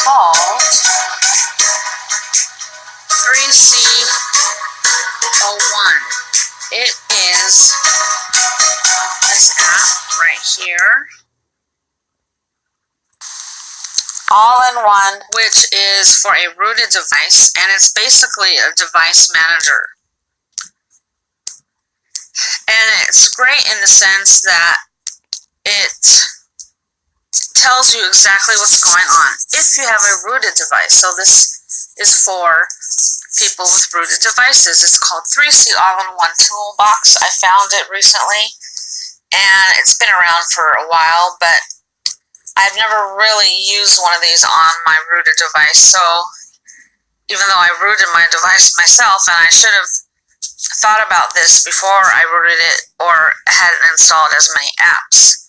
called 3C01. It is this app right here, all-in-one, which is for a rooted device, and it's basically a device manager. And it's great in the sense that it tells you exactly what's going on if you have a rooted device. So this is for people with rooted devices. It's called 3C All-in-One Toolbox. I found it recently, and it's been around for a while, but I've never really used one of these on my rooted device. So even though I rooted my device myself, and I should have thought about this before I rooted it or hadn't installed as many apps.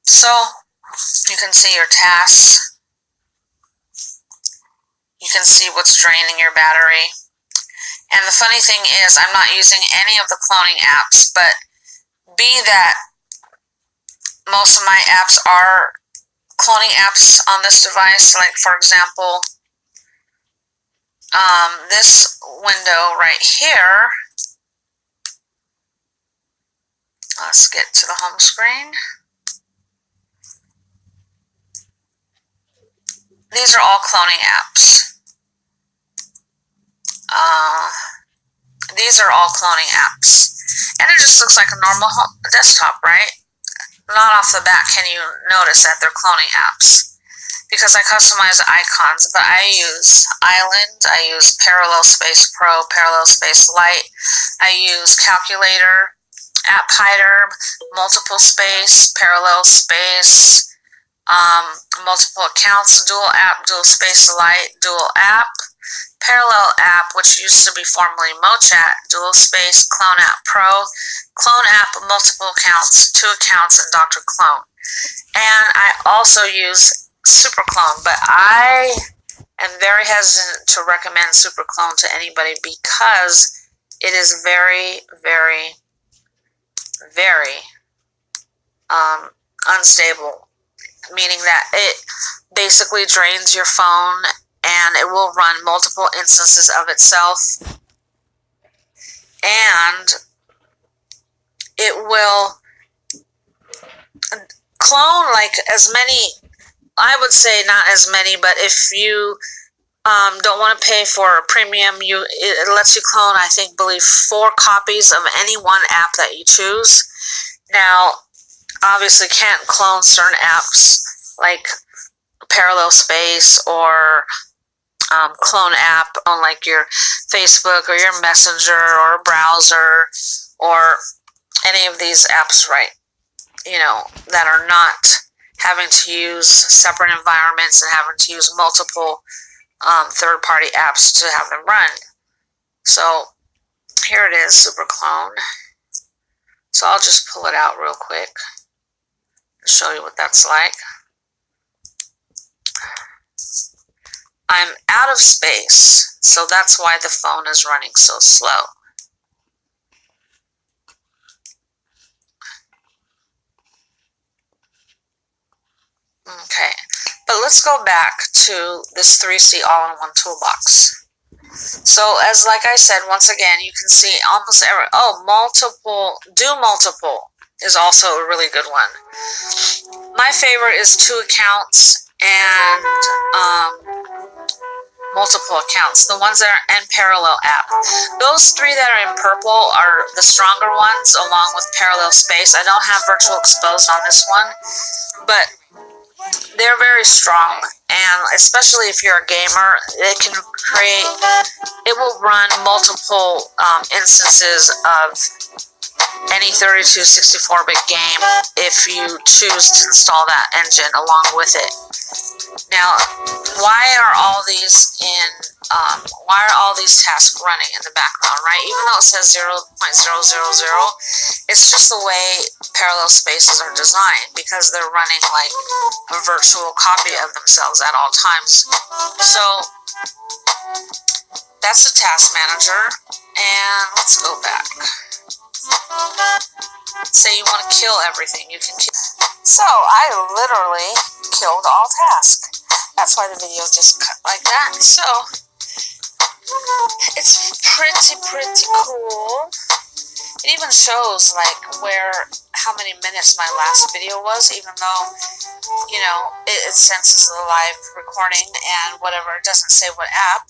So you can see your tasks. You can see what's draining your battery. And the funny thing is, I'm not using any of the cloning apps, but be that most of my apps are cloning apps on this device. Like, for example, this window right here. Let's get to the home screen. These are all cloning apps. These are all cloning apps. And it just looks like a normal desktop, right? Not off the bat can you notice that they're cloning apps, because I customize the icons, but I use Island, I use Parallel Space Pro, Parallel Space Lite, I use Calculator, App Hider, Multiple Space, Parallel Space, multiple accounts, Dual App, Dual Space Lite, Dual App, Parallel App, which used to be formerly MoChat, Dual Space, Clone App Pro, Clone App, multiple accounts, 2 accounts, and Dr. Clone. And I also use Super Clone, but I am very hesitant to recommend Super Clone to anybody because it is very, very, very unstable, meaning that it basically drains your phone and it will run multiple instances of itself, and it will clone like as many, I would say not as many, but if you don't want to pay for a premium, it lets you clone, I believe 4 copies of any one app that you choose. Now, obviously can't clone certain apps like Parallel Space or clone app on like your Facebook or your Messenger or a browser or any of these apps, right? You know, that are not having to use separate environments and having to use multiple third-party apps to have them run. So here it is, Super Clone. So I'll just pull it out real quick and show you what that's like. I'm out of space, so that's why the phone is running so slow. Okay, but let's go back to this 3C all-in-one toolbox. So as like I said, once again, you can see almost every, do multiple is also a really good one. My favorite is 2 accounts and multiple accounts, the ones that are in Parallel app. Those 3 that are in purple are the stronger ones, along with Parallel Space. I don't have Virtual Exposed on this one, but they're very strong, and especially if you're a gamer, it will run multiple instances of any 32/64-bit game if you choose to install that engine along with it. Now, why are all these tasks running in the background, right? Even though it says 0.000, it's just the way parallel spaces are designed, because they're running like a virtual copy of themselves at all times. So that's the task manager, and let's go back. Say you want to kill everything, you can kill. So I literally killed all tasks. That's why the video just cut like that. So it's pretty cool. It even shows like how many minutes my last video was, even though, you know, it senses the live recording and whatever. It doesn't say what app.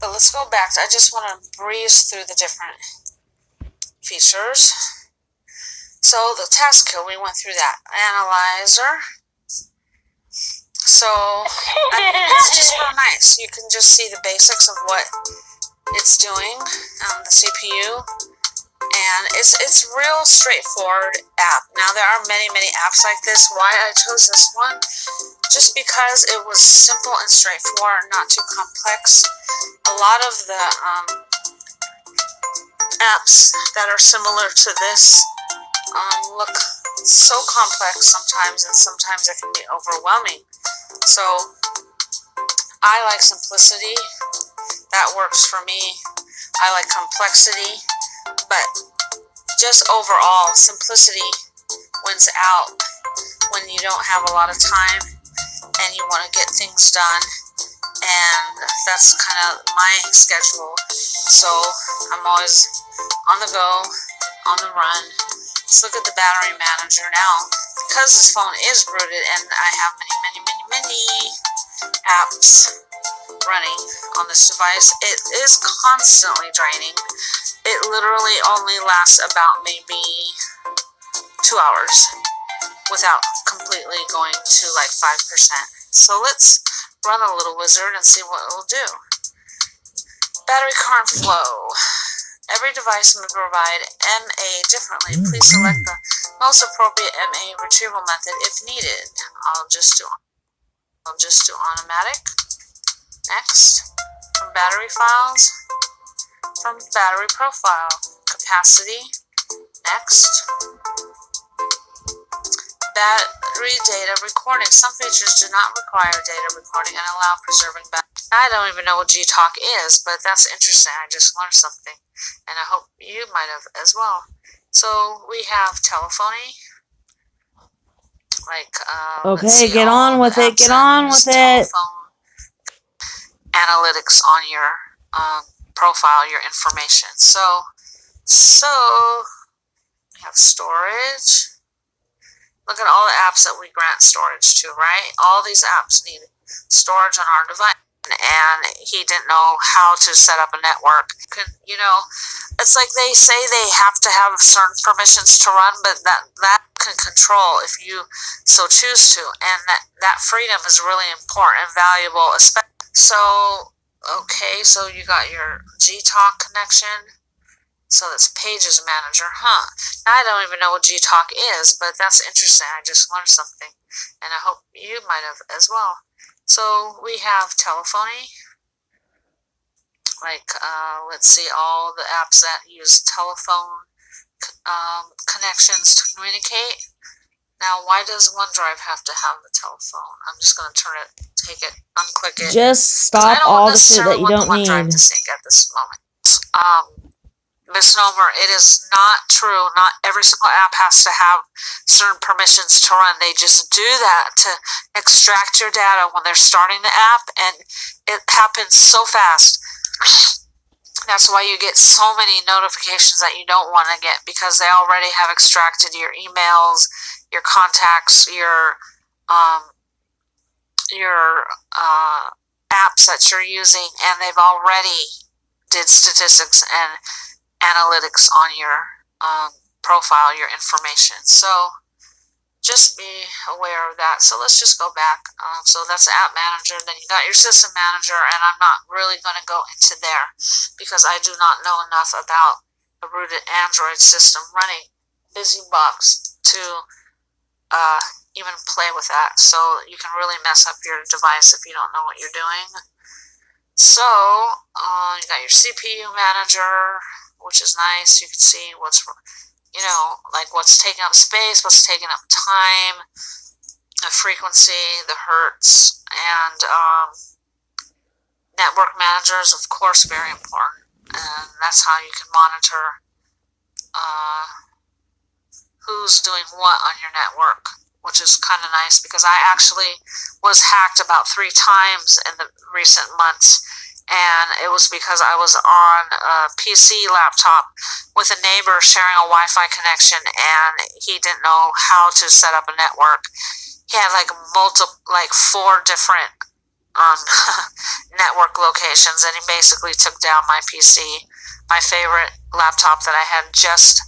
But let's go back. I just want to breeze through the different features. So the task kill, we went through that. Analyzer. So it's just real nice. You can just see the basics of what it's doing on the CPU, and it's real straightforward app. Now there are many apps like this. Why I chose this one? Just because it was simple and straightforward, not too complex. A lot of the apps that are similar to this look so complex sometimes, and sometimes it can be overwhelming. So I like simplicity. That works for me. I like complexity, but just overall, simplicity wins out when you don't have a lot of time and you want to get things done. And that's kind of my schedule. So I'm always on the go, on the run. Let's look at the battery manager now. Because this phone is rooted and I have many apps running on this device, it is constantly draining. It literally only lasts about maybe 2 hours without completely going to like 5%. So let's run a little wizard and see what it will do. Battery current flow. Every device may provide MA differently. Please select the most appropriate MA retrieval method if needed. I'll just do automatic. Next, from battery files, from battery profile, capacity. Next, battery data recording. Some features do not require data recording and allow preserving battery. I don't even know what G-Talk is, but that's interesting. I just learned something, and I hope you might have as well. So we have telephony. Like, okay, get on with it. Get on with it. Analytics on your profile, your information. So we have storage. Look at all the apps that we grant storage to, right? All these apps need storage on our device. And he didn't know how to set up a network. You know, it's like they say they have to have certain permissions to run, but that can control if you so choose to. And that freedom is really important and valuable. So, okay, so you got your G-Talk connection. So that's Pages Manager, huh? Now, I don't even know what G-Talk is, but that's interesting. I just learned something, and I hope you might have as well. So we have telephony. Like, let's see, all the apps that use telephone connections to communicate. Now, why does OneDrive have to have the telephone? I'm just going to take it, unclick it. Just stop all the shit that you don't need. OneDrive to sync at this moment. Misnomer, it is not true. Not every single app has to have certain permissions to run. They just do that to extract your data when they're starting the app, and it happens so fast. That's why you get so many notifications that you don't want to get, because they already have extracted your emails, your contacts, your apps that you're using, and they've already did statistics and analytics on your profile, your information. So just be aware of that. So let's just go back. So that's the app manager. Then you got your system manager, and I'm not really going to go into there because I do not know enough about a rooted Android system running BusyBox to even play with that. So you can really mess up your device if you don't know what you're doing. So you got your CPU manager, which is nice. You can see what's, like what's taking up space, what's taking up time, the frequency, the hertz, and network manager is, of course, very important. And that's how you can monitor who's doing what on your network, which is kind of nice because I actually was hacked about 3 times in the recent months. And it was because I was on a PC laptop with a neighbor sharing a Wi-Fi connection, and he didn't know how to set up a network. He had like 4 different network locations, and he basically took down my PC, my favorite laptop that I had just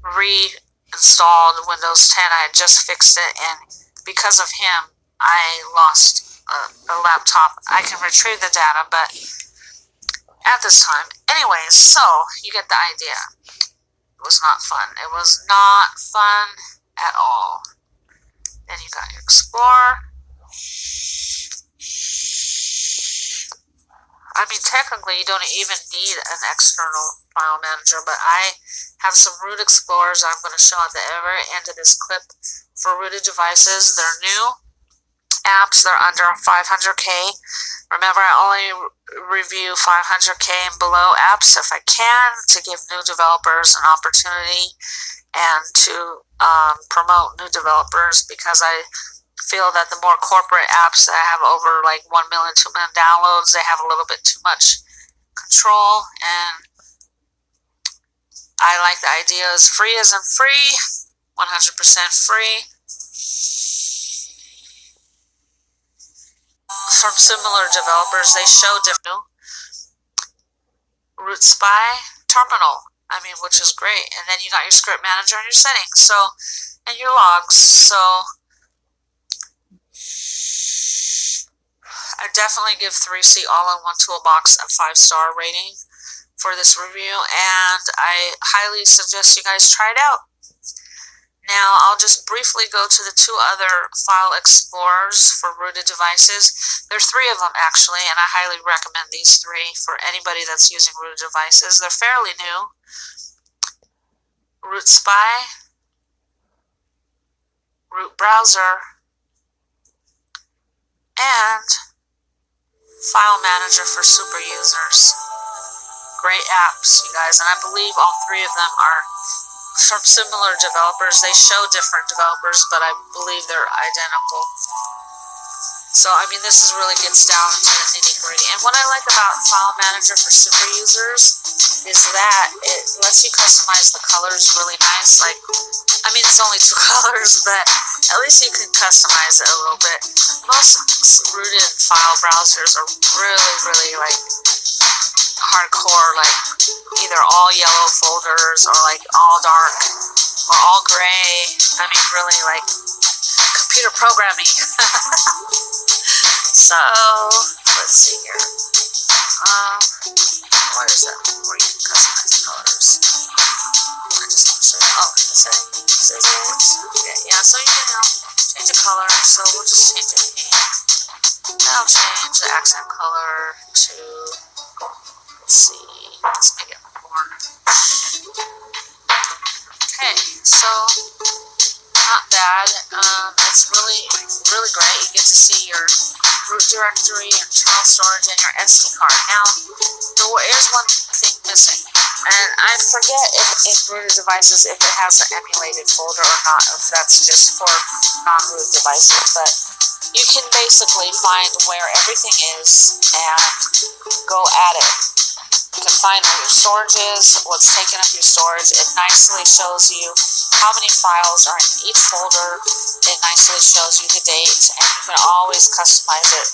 reinstalled Windows 10. I had just fixed it, and because of him, I lost a laptop. I can retrieve the data, but at this time. Anyways, so you get the idea. It was not fun. It was not fun at all. Then you got your Explorer. I mean, technically, you don't even need an external File Manager, but I have some root explorers I'm going to show at the very end of this clip for rooted devices. They're new apps. They're under 500K. Remember, I only review 500K and below apps if I can, to give new developers an opportunity and to promote new developers, because I feel that the more corporate apps that have over like 1 million, 2 million downloads, they have a little bit too much control, and I like the idea as free as in free, 100% free. From similar developers, they show different. Root Spy Terminal, which is great. And then you got your script manager and your settings, and your logs. So I definitely give 3C all-in-one toolbox a 5-star rating for this review, and I highly suggest you guys try it out. Now, I'll just briefly go to the 2 other file explorers for rooted devices. There's 3 of them, actually, and I highly recommend these 3 for anybody that's using rooted devices. They're fairly new. Root Spy, Root Browser, and File Manager for super users. Great apps, you guys, and I believe all 3 of them are from similar developers. They show different developers, but I believe they're identical. So, this really gets down into the nitty-gritty. And what I like about File Manager for super users is that it lets you customize the colors really nice. It's only 2 colors, but at least you can customize it a little bit. Most rooted file browsers are really, really hardcore, either all yellow folders or all dark or all gray. Really computer programming. So let's see here. What is that? Where you can customize the colors. I just want to show you. Oh, the settings, is it? Okay, yeah. So you can change the color. So we'll just change it pink. Now change the accent color to. Let's see. Let's make it more. Okay, so not bad. It's really, really great. You get to see your root directory, your internal storage, and your SD card. Now, there is one thing missing, and I forget if rooted devices, if it has an emulated folder or not, if that's just for non-rooted devices, but you can basically find where everything is and go at it. You can find where your storage is, what's taking up your storage. It nicely shows you how many files are in each folder. It nicely shows you the date, and you can always customize it.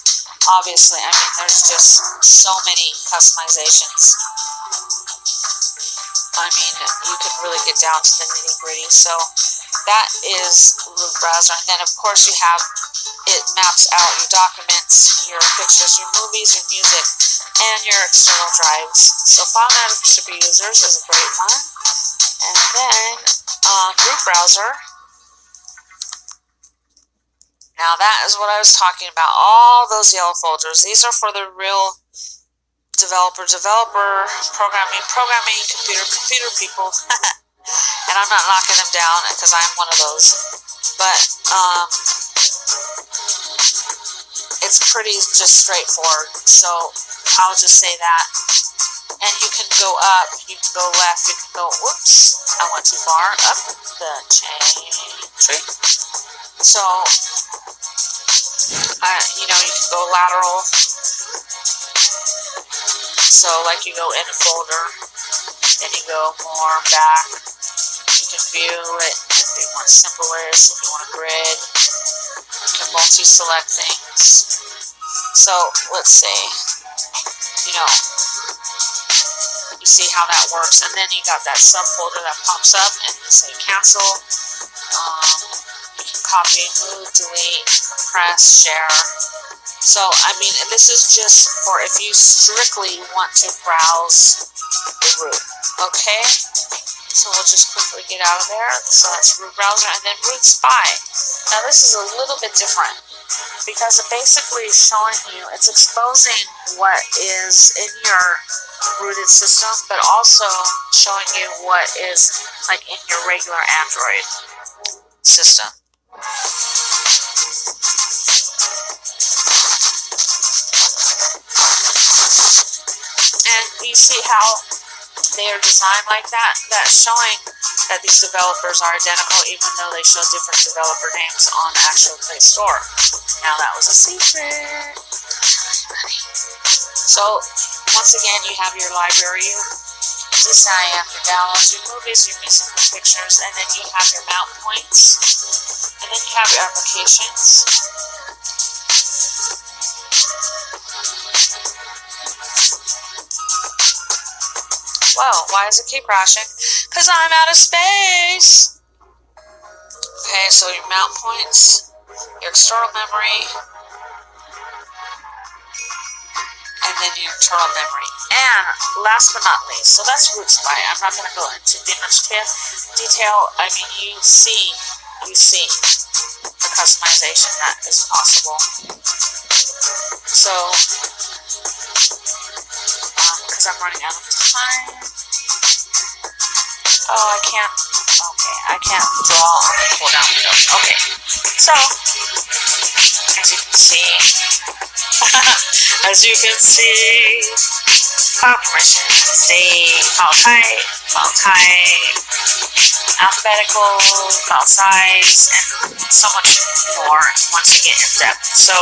Obviously, there's just so many customizations. You can really get down to the nitty-gritty. So that is Root Browser, and then of course you have, it maps out your documents, your pictures, your movies, your music, and your external drives. So File Manager for super users is a great one. And then Root Browser. Now that is what I was talking about. All those yellow folders. These are for the real developer, programming, computer people. And I'm not knocking them down because I'm one of those. But it's pretty just straightforward. So I'll just say that. And you can go up, you can go left, you can go, whoops, I went too far, up the chain tree. So, you can go lateral. So, you go in a folder, then you go more back. You can view it if you want simple layers, if you want a grid. You can multi-select things. So, let's say, you see how that works, and then you got that subfolder that pops up, and you say cancel. You can copy, move, delete, compress, share. So, this is just for if you strictly want to browse the root. Okay? So we'll just quickly get out of there. So that's Root Browser, and then Root Spy. Now this is a little bit different. because it basically is showing you, it's exposing what is in your rooted system, but also showing you what is like in your regular Android system. And you see how they are designed like that? That's showing that these developers are identical, even though they show different developer names on the actual Play Store. Now that was a secret. So once again, you have your library. This now you have your downloads, your movies, your music, and pictures, and then you have your mount points, and then you have your applications. Whoa, why does it keep crashing? Because I'm out of space! Okay, so your mount points, your external memory, and then your internal memory. And last but not least, so that's Root Spy. I'm not going to go into much detail. I mean, you see the customization that is possible. So, because I'm running out of time. Oh, I can't. Okay, I can't draw on the pull down window. Okay, so as you can see, file permission, save, file type, alphabetical, file size, and so much more once you get in depth. So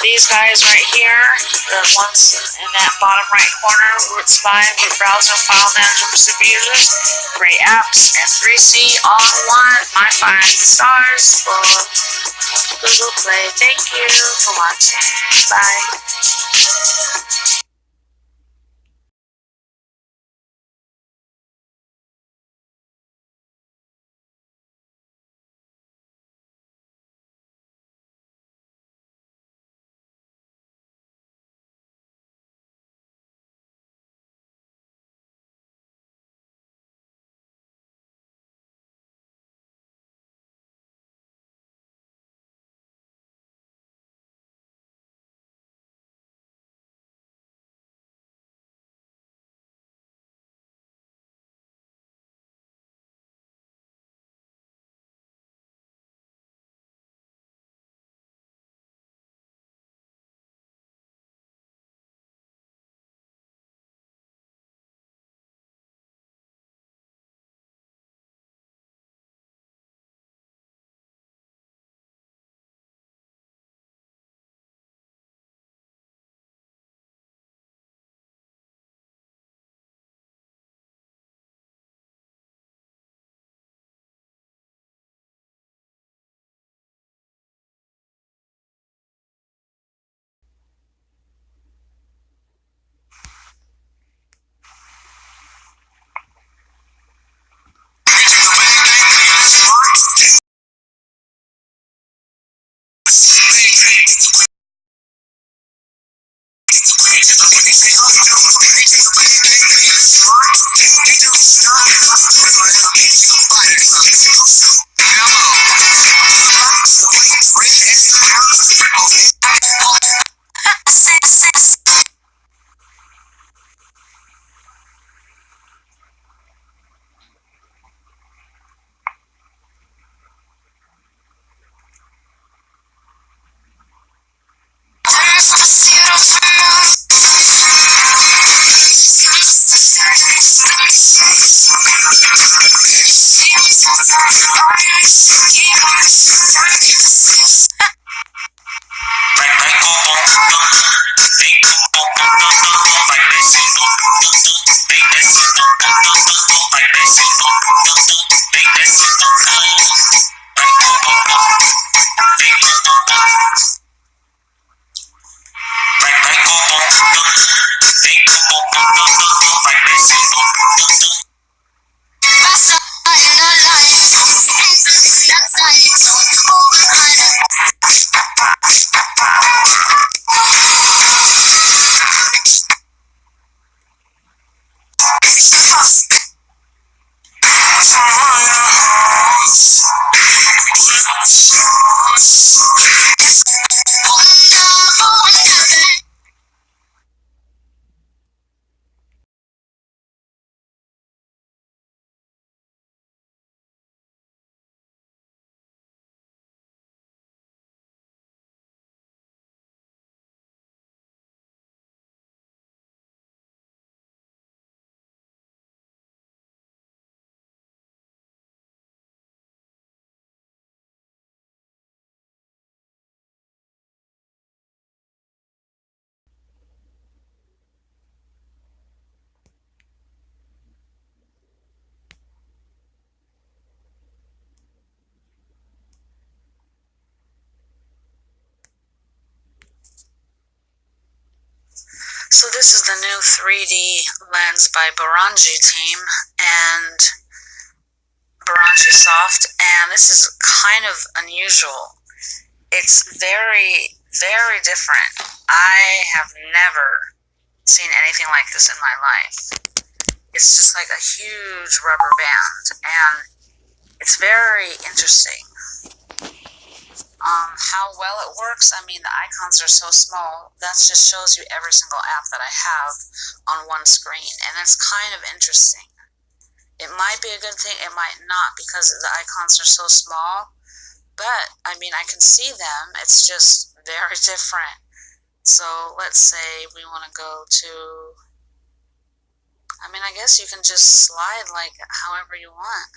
these guys right here, the ones in that bottom right corner, Root Spy, Root Browser, File Manager for super users, great apps, and 3C all in one. My 5 stars for Google Play. Thank you for watching. Bye. So this is the new 3D lens by Baranji team and Baranji Soft, and this is kind of unusual. It's very, very different. I have never seen anything like this in my life. It's just like a huge rubber band, and it's very interesting. How well it works, I mean, the icons are so small, that just shows you every single app that I have on one screen, and it's kind of interesting. It might be a good thing, it might not, because the icons are so small, but, I mean, I can see them, it's just very different. So, let's say we want to go to, I mean, I guess you can just slide like however you want.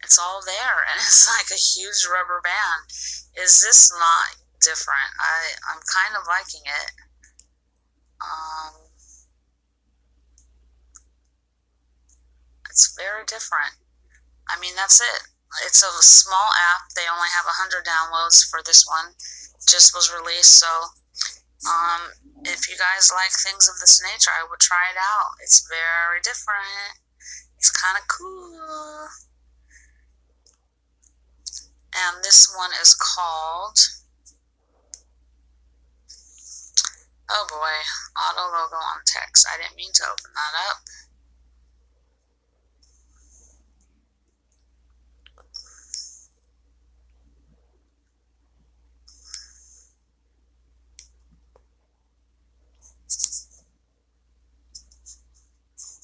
It's all there, and it's like a huge rubber band. Is this not different? I'm kind of liking it. It's very different. I mean, that's it. It's a small app. They only have 100 downloads for this one. Just was released, so if you guys like things of this nature, I would try it out. It's very different. It's kind of cool. And this one is called, oh boy, auto logo on text. I didn't mean to open that up.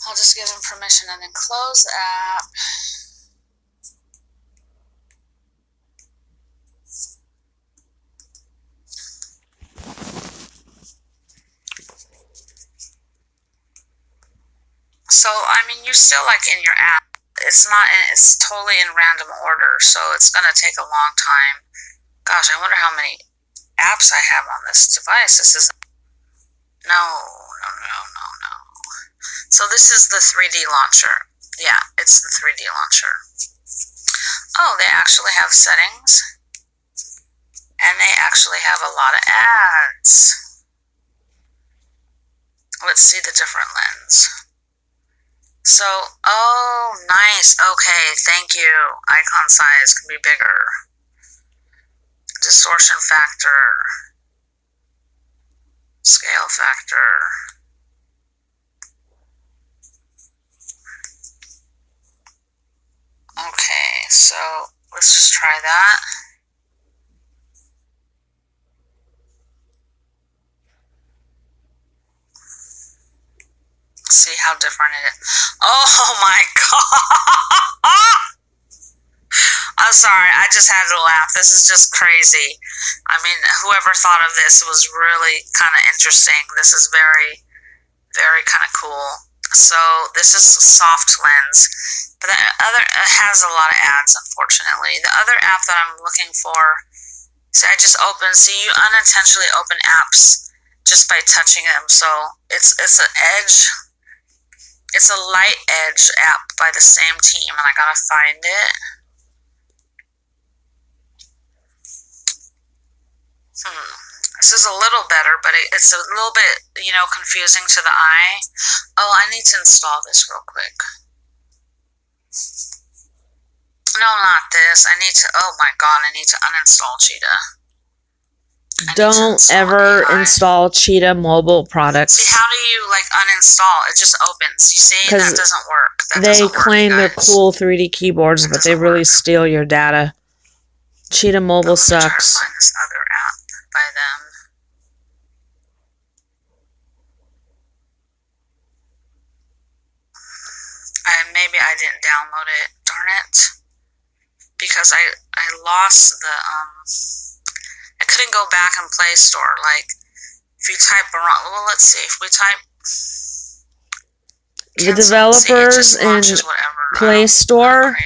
I'll just give them permission and then close the app. So, I mean, you're still like in your app. It's totally in random order, so it's going to take a long time. Gosh, I wonder how many apps I have on this device. This is, no. So this is the 3D launcher. Yeah, it's the 3D launcher. Oh, they actually have settings. And they actually have a lot of ads. Let's see the different lens. So, oh, nice. Okay, thank you. Icon size can be bigger. Distortion factor. Scale factor. Okay, so let's just try that. See how different it is. Oh my god! I'm sorry, I just had to laugh. This is just crazy. I mean, whoever thought of this was really kind of interesting. This is very, very kind of cool. So this is soft lens, but the other has a lot of ads, unfortunately. The other app that I'm looking for, see, I just opened. See, you unintentionally open apps just by touching them. So it's an Edge. It's a Light Edge app by the same team, and I gotta find it. This is a little better, but it's a little bit, confusing to the eye. Oh, I need to install this real quick. No, not this. Oh my god, I need to uninstall Cheetah. Don't ever install Cheetah mobile products. See, how do you, uninstall? It just opens. You see, that doesn't work. They claim they're cool 3D keyboards, but they really steal your data. Cheetah mobile sucks. Try to find this other app by them. Maybe I didn't download it. Darn it. Because I lost the, I couldn't go back in Play Store. If you type, well, let's see. If we type, the developers in Play Store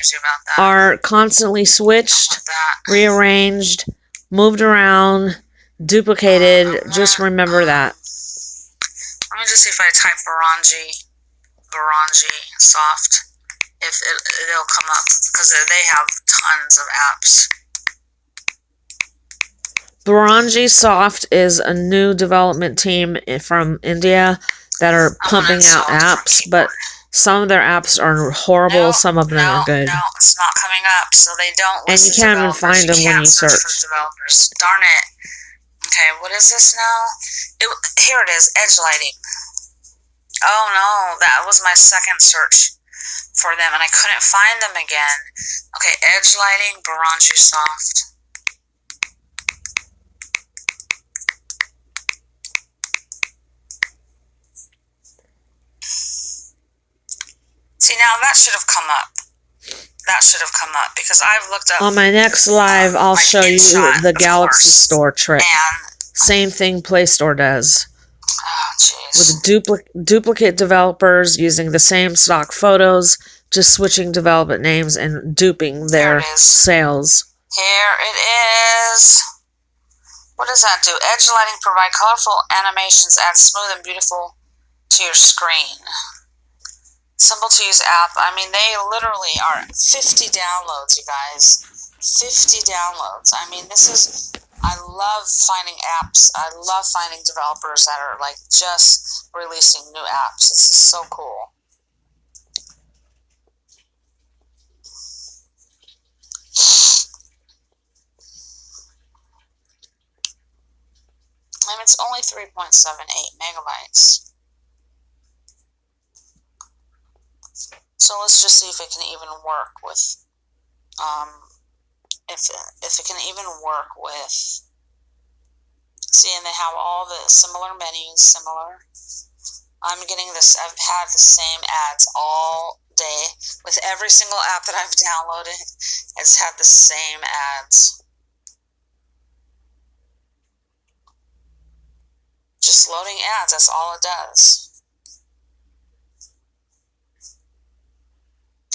are constantly switched, rearranged, moved around, duplicated. Just remember that. Let me just see if I type Baranji Soft, if it'll come up, because they have tons of apps. Baranji Soft is a new development team from India that are pumping out apps, but some of their apps are horrible, some of them are good. No, it's not coming up, so they don't And you can't even find them when you search. For developers. Darn it. Okay, what is this now? Here it is, edge lighting. Oh no, that was my second search for them, and I couldn't find them again. Okay, edge lighting, Baranji Soft. See, now that should have come up. That should have come up because I've looked up. On my next live, I'll like show you the Galaxy Store trick. And same thing Play Store does. oh, jeez. With duplicate developers using the same stock photos, just switching development names and duping their sales. Here it is. What does that do? Edge lighting provide colorful animations, add smooth and beautiful to your screen. Simple to use app. I mean, they literally are 50 downloads, you guys. 50 downloads. I mean, this is, I love finding apps. I love finding developers that are like just releasing new apps. This is so cool. And it's only 3.78 megabytes. So let's just see if it can even work with, if it can even work with, see, and they have all the similar menus, similar. I'm getting this, I've had the same ads all day with every single app that I've downloaded. It's had the same ads. Just loading ads, that's all it does.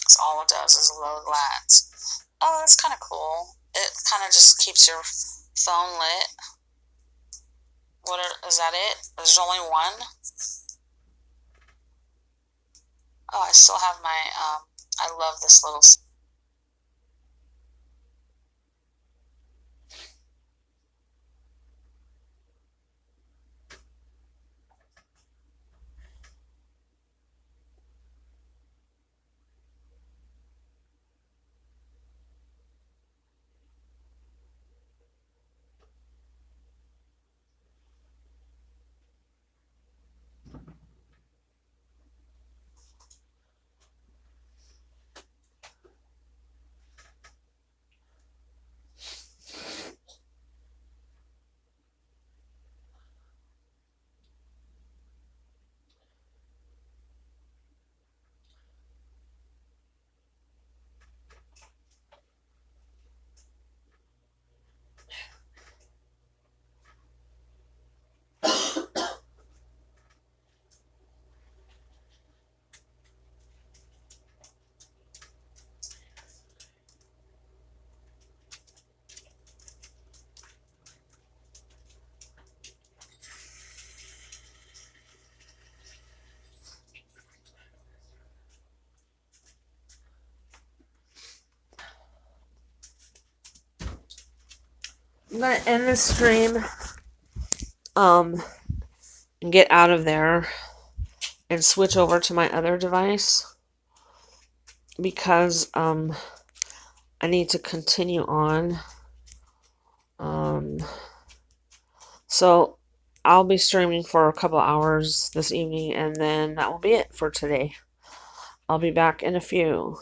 That's all it does is load ads. Oh, that's kind of cool. It kind of just keeps your phone lit. Is that it? There's only one? Oh, I still have my, I love this little... I'm gonna end this stream, and get out of there and switch over to my other device because I need to continue on. So I'll be streaming for a couple hours this evening, and then that will be it for today. I'll be back in a few.